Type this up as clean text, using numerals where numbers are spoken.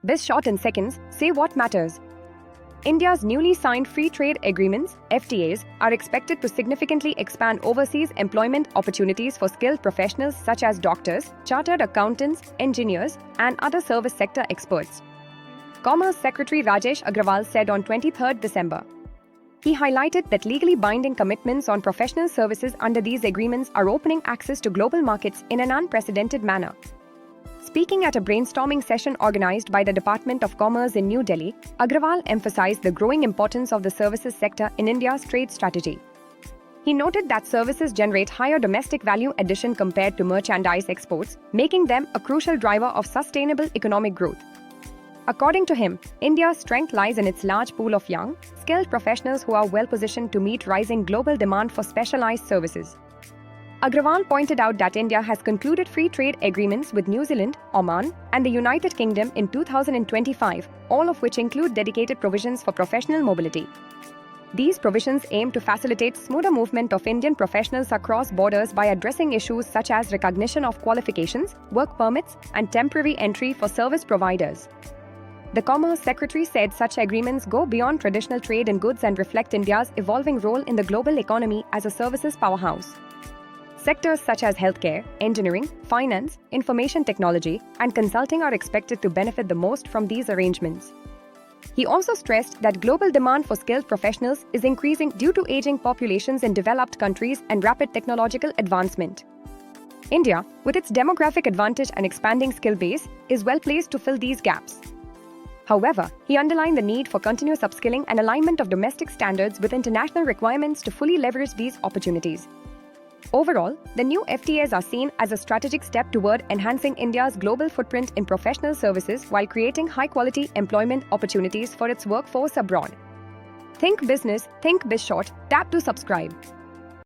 Biz Short in seconds, say what matters. India's newly signed free trade agreements, FTAs, are expected to significantly expand overseas employment opportunities for skilled professionals such as doctors, chartered accountants, engineers, and other service sector experts. Commerce Secretary Rajesh Agrawal said on 23rd December. He highlighted that legally binding commitments on professional services under these agreements are opening access to global markets in an unprecedented manner. Speaking at a brainstorming session organized by the Department of Commerce in New Delhi, Agrawal emphasized the growing importance of the services sector in India's trade strategy. He noted that services generate higher domestic value addition compared to merchandise exports, making them a crucial driver of sustainable economic growth. According to him, India's strength lies in its large pool of young, skilled professionals who are well positioned to meet rising global demand for specialized services. Agrawal pointed out that India has concluded free trade agreements with New Zealand, Oman, and the United Kingdom in 2025, all of which include dedicated provisions for professional mobility. These provisions aim to facilitate smoother movement of Indian professionals across borders by addressing issues such as recognition of qualifications, work permits, and temporary entry for service providers. The Commerce Secretary said such agreements go beyond traditional trade in goods and reflect India's evolving role in the global economy as a services powerhouse. Sectors such as healthcare, engineering, finance, information technology, and consulting are expected to benefit the most from these arrangements. He also stressed that global demand for skilled professionals is increasing due to aging populations in developed countries and rapid technological advancement. India, with its demographic advantage and expanding skill base, is well placed to fill these gaps. However, he underlined the need for continuous upskilling and alignment of domestic standards with international requirements to fully leverage these opportunities. Overall, the new FTAs are seen as a strategic step toward enhancing India's global footprint in professional services while creating high-quality employment opportunities for its workforce abroad. Think business, think Biz Short, tap to subscribe.